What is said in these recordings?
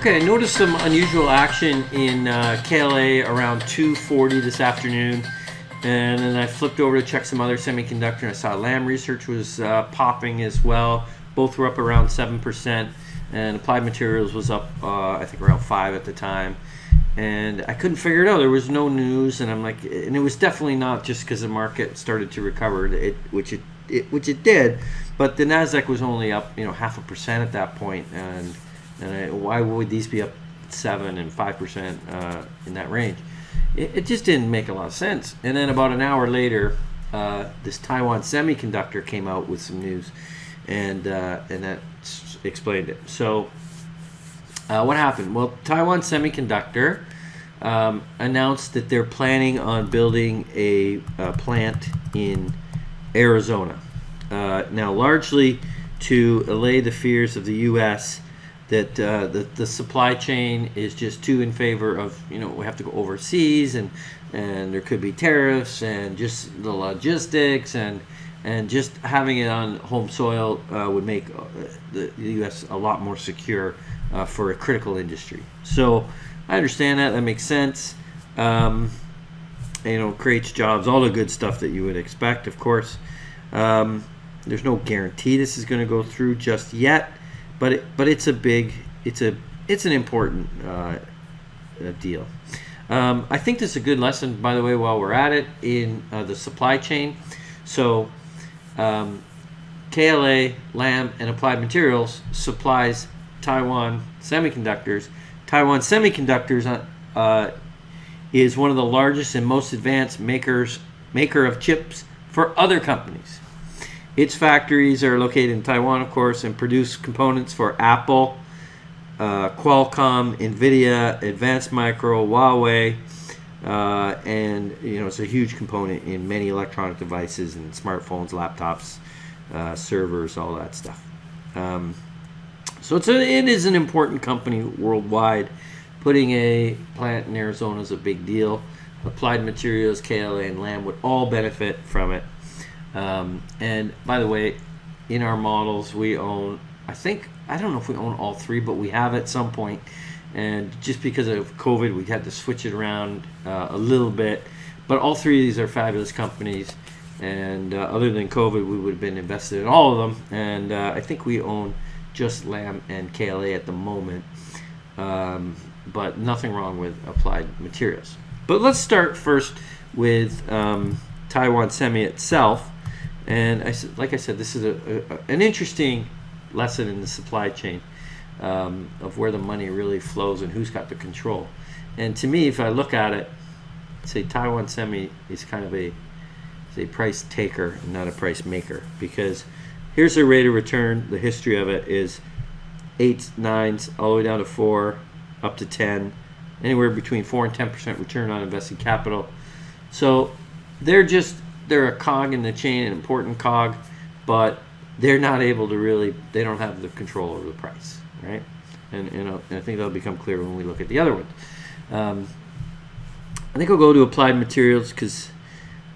Okay, I noticed some unusual action in KLA around 2:40 this afternoon, and then I flipped over to check some other semiconductor, and I saw Lam Research was popping as well. Both were up around 7%, and Applied Materials was up, I think, around 5 at the time. And I couldn't figure it out. There was no news, and I'm like, and it was definitely not just because the market started to recover, which it did, but the Nasdaq was only up, 0.5% at that point, and why would these be up 7 and 5% in that range? It just didn't make a lot of sense. And then about an hour later, this Taiwan Semiconductor came out with some news, and that explained it. So what happened? Well, Taiwan Semiconductor announced that they're planning on building a plant in Arizona. Now, largely to allay the fears of the U.S. that the supply chain is just too in favor of, we have to go overseas, and there could be tariffs, and just the logistics, and just having it on home soil would make the U.S. a lot more secure for a critical industry. So I understand that. That makes sense. Creates jobs, all the good stuff that you would expect, of course. There's no guarantee this is going to go through just yet, but it's an important deal. I think this is a good lesson, by the way, while we're at it, in the supply chain. So KLA, Lam, and Applied Materials supplies Taiwan Semiconductors. Taiwan Semiconductors is one of the largest and most advanced maker of chips for other companies. Its factories are located in Taiwan, of course, and produce components for Apple, Qualcomm, NVIDIA, Advanced Micro, Huawei, and it's a huge component in many electronic devices and smartphones, laptops, servers, all that stuff. So it is an important company worldwide. Putting a plant in Arizona is a big deal. Applied Materials, KLA, and Lam would all benefit from it. And by the way, in our models, we own, I don't know if we own all three, but we have at some point. And just because of COVID, we had to switch it around a little bit. But all three of these are fabulous companies. And other than COVID, we would have been invested in all of them. And I think we own just Lam and KLA at the moment. But nothing wrong with Applied Materials. But let's start first with Taiwan Semi itself. And like I said, this is an interesting lesson in the supply chain of where the money really flows and who's got the control. And to me, if I look at it, say Taiwan Semi is kind of a price taker and not a price maker, because here's the rate of return. The history of it is 8s, 9s, all the way down to 4, up to 10, anywhere between 4 and 10% return on invested capital. So they're a cog in the chain, an important cog, but they're not able to they don't have the control over the price, right? And I think that'll become clear when we look at the other ones. I think I'll go to Applied Materials because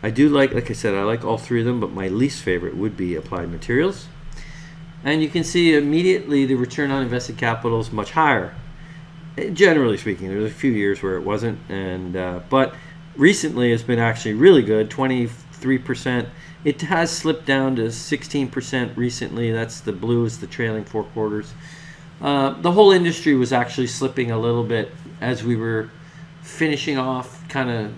I do like I said, I like all three of them, but my least favorite would be Applied Materials. And you can see immediately the return on invested capital is much higher. Generally speaking, there's a few years where it wasn't, but recently it's been actually really good, 23%. It has slipped down to 16% recently. That's the blue is the trailing 4 quarters. The whole industry was actually slipping a little bit as we were finishing off kind of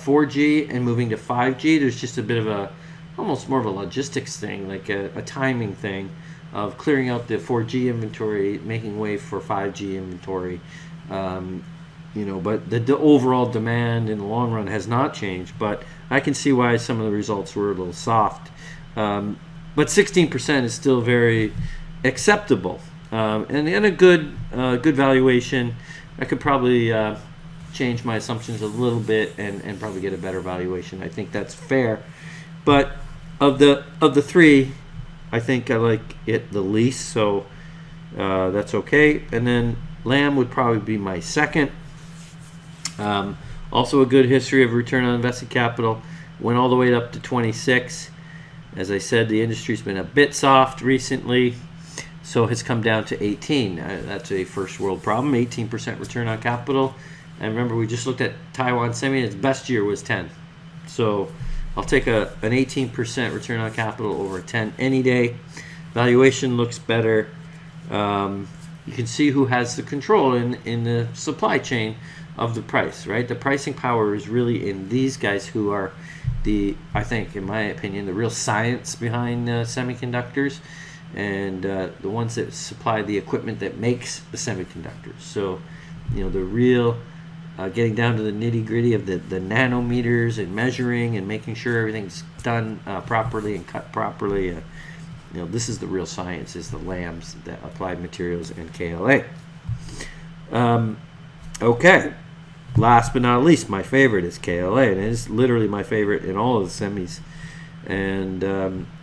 4G and moving to 5G. There's just a bit of almost more of a logistics thing, like a timing thing of clearing out the 4G inventory, making way for 5G inventory. But the overall demand in the long run has not changed. But I can see why some of the results were a little soft. But 16% is still very acceptable, and a good valuation. I could probably change my assumptions a little bit and probably get a better valuation. I think that's fair. But of the three, I think I like it the least, so that's okay. And then Lam would probably be my second. Also a good history of return on invested capital. Went all the way up to 26. As I said, the industry's been a bit soft recently. So it's come down to 18. That's a first world problem. 18% return on capital. And remember, we just looked at Taiwan Semi. Its best year was 10. So I'll take an 18% return on capital over 10 any day. Valuation looks better. You can see who has the control in the supply chain of the price, right? The pricing power is really in these guys who are I think, in my opinion, the real science behind semiconductors, and the ones that supply the equipment that makes the semiconductors. So, the real getting down to the nitty-gritty of the nanometers and measuring and making sure everything's done properly and cut properly. This is the real science, is the LAMs, the Applied Materials, and KLA. Okay. Last but not least, my favorite is KLA, and it is literally my favorite in all of the semis. And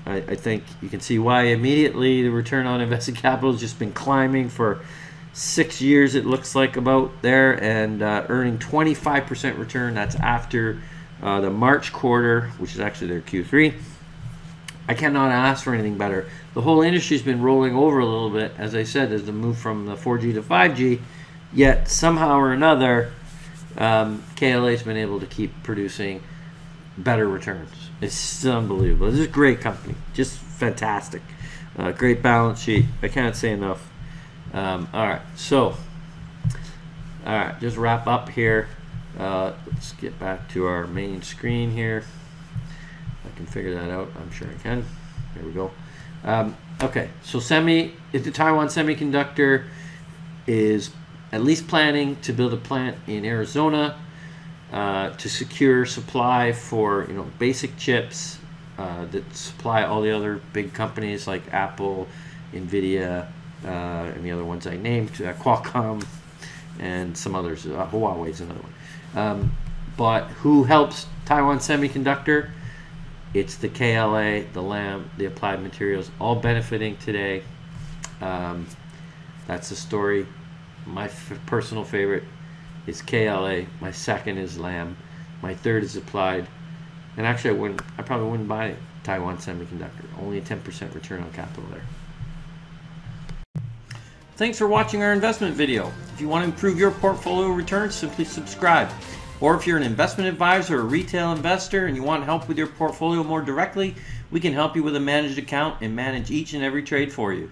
I think you can see why immediately. The return on invested capital has just been climbing for 6 years, it looks like, about there, and earning 25% return. That's after the March quarter, which is actually their Q3. I cannot ask for anything better. The whole industry's been rolling over a little bit, as I said, as the move from the 4G to 5G, yet somehow or another, KLA's been able to keep producing better returns. It's unbelievable. This is a great company, just fantastic. Great balance sheet. I can't say enough. All right, just wrap up here. Let's get back to our main screen here. I can figure that out. I'm sure I can. There we go. Okay, so the Taiwan Semiconductor is at least planning to build a plant in Arizona to secure supply for basic chips that supply all the other big companies like Apple, Nvidia, and the other ones I named, Qualcomm, and some others. Huawei's another one. But who helps Taiwan Semiconductor? It's the KLA, the LAM, the Applied Materials, all benefiting today. That's the story. My personal favorite is KLA. My second is LAM. My third is Applied. And actually, I probably wouldn't buy Taiwan Semiconductor. Only a 10% return on capital there. Thanks for watching our investment video. If you want to improve your portfolio returns, simply subscribe. Or if you're an investment advisor or retail investor and you want help with your portfolio more directly, we can help you with a managed account and manage each and every trade for you.